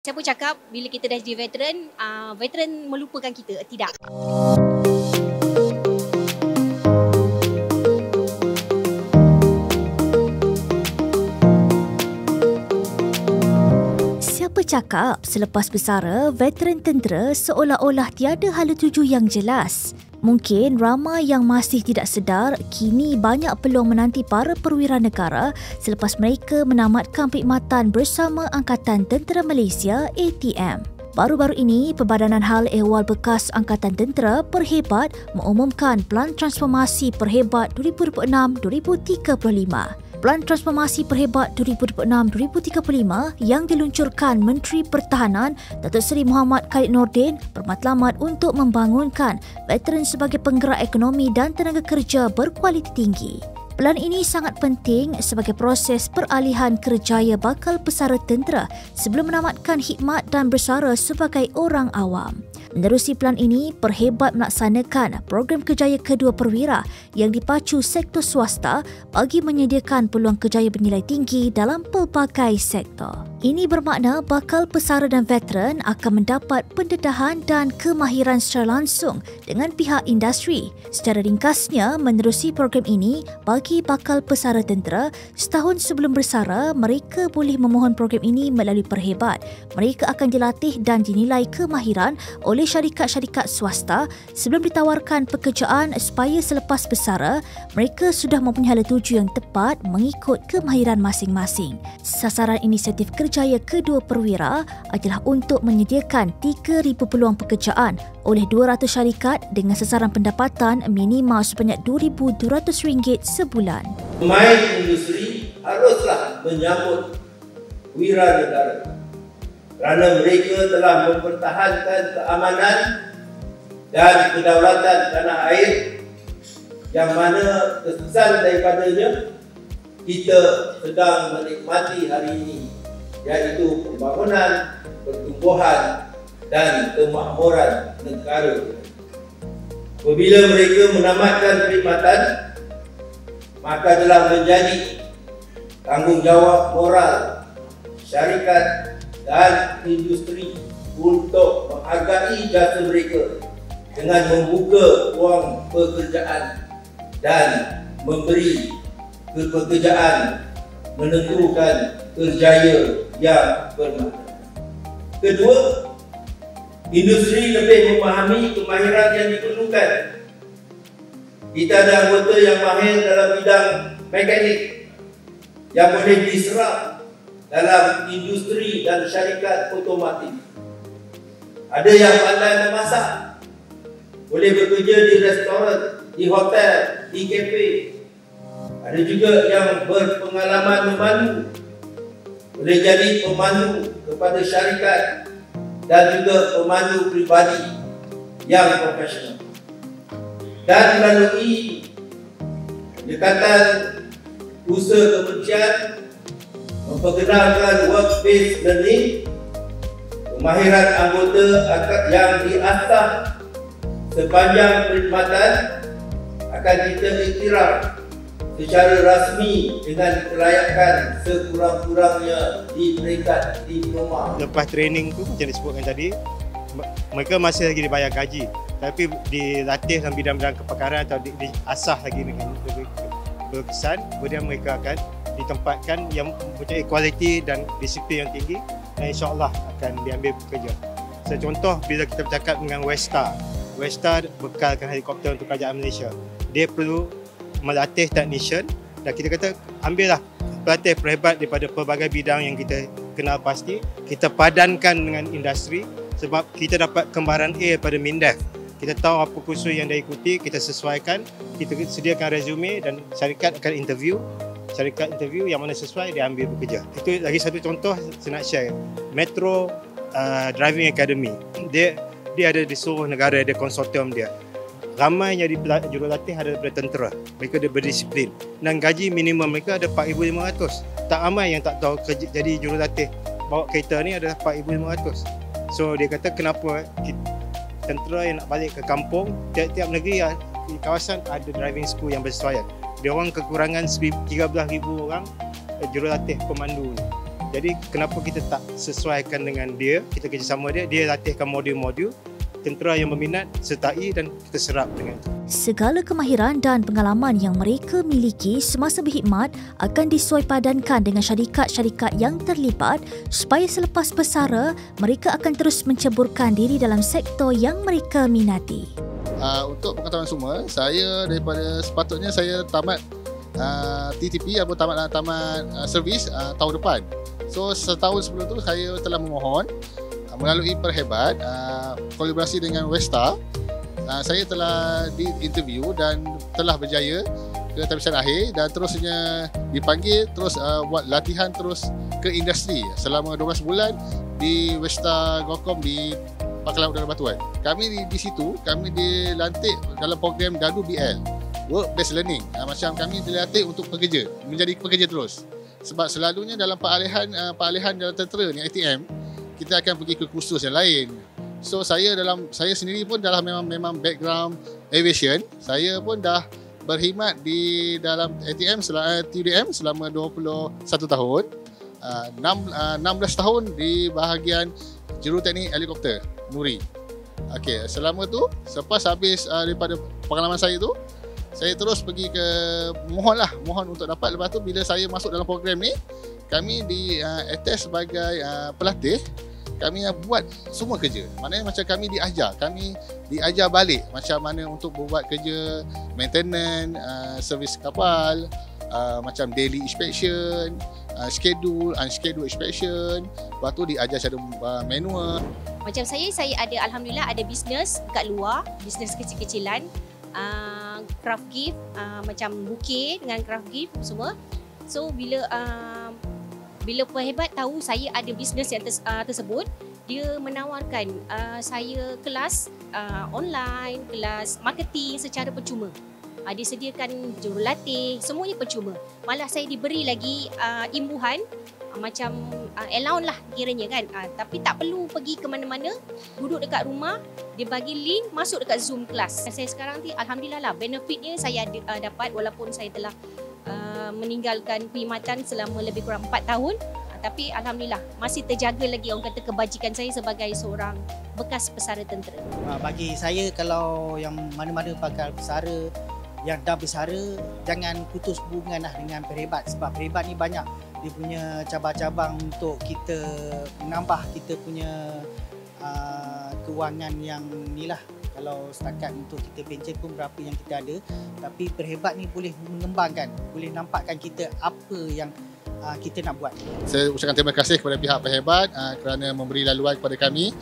Siapa cakap bila kita dah jadi veteran, veteran melupakan kita? Tidak. Siapa cakap selepas bersara, veteran tentera seolah-olah tiada hala tuju yang jelas? Mungkin ramai yang masih tidak sedar kini banyak peluang menanti para perwira negara selepas mereka menamatkan perkhidmatan bersama Angkatan Tentera Malaysia ATM. Baru-baru ini, Perbadanan Hal Ehwal Bekas Angkatan Tentera Perhebat mengumumkan Pelan Transformasi Perhebat 2026-2035. Pelan Transformasi Perhebat 2026-2035 yang diluncurkan Menteri Pertahanan Datuk Seri Muhammad Khalid Nordin bermatlamat untuk membangunkan veteran sebagai penggerak ekonomi dan tenaga kerja berkualiti tinggi. Pelan ini sangat penting sebagai proses peralihan kerjaya bakal pesara tentera sebelum menamatkan khidmat dan bersara sebagai orang awam. Menerusi pelan ini, Perhebat melaksanakan program kerjaya kedua perwira yang dipacu sektor swasta bagi menyediakan peluang kerjaya bernilai tinggi dalam pelbagai sektor. Ini bermakna bakal pesara dan veteran akan mendapat pendedahan dan kemahiran secara langsung dengan pihak industri. Secara ringkasnya, menerusi program ini, bagi bakal pesara tentera, setahun sebelum bersara, mereka boleh memohon program ini melalui Perhebat. Mereka akan dilatih dan dinilai kemahiran oleh syarikat-syarikat swasta sebelum ditawarkan pekerjaan supaya selepas bersara, mereka sudah mempunyai hala tuju yang tepat mengikut kemahiran masing-masing. Sasaran inisiatif kerjaya kedua perwira adalah untuk menyediakan 3,000 peluang pekerjaan oleh 200 syarikat dengan sasaran pendapatan minimal sebanyak RM2,200 sebulan. Pemain industri haruslah menyambut wira negara kerana mereka telah mempertahankan keamanan dan kedaulatan tanah air yang mana kesan daripadanya kita sedang menikmati hari ini, iaitu pembangunan, pertumbuhan dan kemakmuran negara. Apabila mereka menamatkan perkhidmatan, maka telah menjadi tanggungjawab moral syarikat dan industri untuk menghargai jasa mereka dengan membuka peluang pekerjaan dan memberi pekerjaan menentukan kerjaya yang bermakna. Kedua, industri lebih memahami kemahiran yang diperlukan. Kita ada anggota yang mahir dalam bidang mekanik yang boleh diserap dalam industri dan syarikat otomotif. Ada yang pandai memasak, boleh bekerja di restoran, di hotel, di kafe. Ada juga yang berpengalaman memandu, boleh jadi pemandu kepada syarikat dan juga pemandu pribadi yang profesional. Dan melalui pendekatan usaha kementerian memperkenalkan work-based learning, kemahiran anggota yang diasah sepanjang perkhidmatan akan kita iktiraf secara rasmi dengan kelayakan sekurang-kurangnya di peringkat diploma. Lepas training tu macam disebutkan tadi, mereka masih lagi dibayar gaji, tapi dilatih dalam bidang-bidang kepakaran atau diasah lagi dengan lebih berkesan, kemudian mereka akan ditempatkan yang mempunyai kualiti dan disiplin yang tinggi dan insya-Allah akan diambil bekerja. Contoh bila kita bercakap dengan Westar bekalkan helikopter untuk kerajaan Malaysia. Dia perlu melatih technician dan kita kata ambillah pelatih perhebat daripada pelbagai bidang yang kita kenal pasti, kita padankan dengan industri sebab kita dapat kembaran A daripada MINDEF. Kita tahu apa kursus yang dia ikuti, kita sesuaikan, kita sediakan resume dan syarikat akan interview yang mana sesuai dia ambil bekerja. Itu lagi satu contoh saya nak share. Metro Driving Academy. Dia ada di seluruh negara, ada konsortium dia. Ramai yang jurulatih ada daripada tentera. Mereka ada berdisiplin. Dan gaji minimum mereka ada 4,500. Tak ramai yang tak tahu jadi jurulatih bawa kereta ni adalah 4,500. So dia kata kenapa tentera yang nak balik ke kampung, tiap-tiap negeri di kawasan ada driving school yang bersesuaian. Dia orang kekurangan 13,000 orang jurulatih pemandu ni. Jadi kenapa kita tak sesuaikan dengan dia, kita kerjasama dia latihkan modul-modul, tentera yang berminat sertai dan kita serap dengan itu. Segala kemahiran dan pengalaman yang mereka miliki semasa berkhidmat akan disuaipadankan dengan syarikat-syarikat yang terlibat supaya selepas bersara, mereka akan terus menceburkan diri dalam sektor yang mereka minati. Untuk pengetahuan semua, saya daripada sepatutnya saya tamat TTP atau tamat servis tahun depan. So setahun sebelum tu saya telah memohon melalui Perhebat kolaborasi dengan Westa. Saya telah di-interview dan telah berjaya ke tapisan akhir dan terusnya dipanggil terus buat latihan terus ke industri selama 12 bulan di Westa Gokom di Pangkalan Udara Batuan. Kami di situ, kami dilantik dalam program Dadu BL, Work Based Learning. Macam kami dilantik untuk pekerja, menjadi pekerja terus. Sebab selalunya dalam peralihan dalam tentera ni ATM, kita akan pergi ke kursus yang lain. So saya sendiri pun dah memang background aviation. Saya pun dah berkhidmat di dalam ATM TUDM selama 21 tahun. 16 tahun di bahagian juruteknik helikopter Nuri. Okey, selama tu selepas habis daripada pengalaman saya tu, saya terus pergi ke mohon untuk dapat. Lepas tu bila saya masuk dalam program ni, kami di attest sebagai pelatih. Kami buat semua kerja. Maknanya macam kami diajar balik macam mana untuk buat kerja maintenance, servis kapal, macam daily inspection, schedule, unscheduled inspection. Lepas tu diajar cara manual. Macam saya ada alhamdulillah ada bisnes kat luar, bisnes kecil-kecilan, craft gift, macam bouquet dengan craft gift semua. So bila Perhebat tahu saya ada bisnes yang tersebut, dia menawarkan saya kelas online, kelas marketing secara percuma. Dia sediakan jurulatih, semuanya percuma. Malah saya diberi lagi imbuhan macam allowance lah kiranya kan. Tapi tak perlu pergi ke mana-mana, duduk dekat rumah, dia bagi link, masuk dekat Zoom kelas. Saya sekarang ni alhamdulillah lah, benefitnya saya dapat walaupun saya telah meninggalkan perkhidmatan selama lebih kurang 4 tahun. Tapi alhamdulillah masih terjaga lagi orang kata kebajikan saya sebagai seorang bekas pesara tentera. Bagi saya, kalau yang mana-mana bakal pesara, yang dah bersara, jangan putus hubungan lah dengan Perhebat. Sebab Perhebat ni banyak dia punya cabang-cabang untuk kita menambah kita punya kewangan yang ni lah. Kalau setakat untuk kita pencen pun berapa yang kita ada. Tapi Perhebat ni boleh mengembangkan, boleh nampakkan kita apa yang kita nak buat. Saya ucapkan terima kasih kepada pihak Perhebat kerana memberi laluan kepada kami.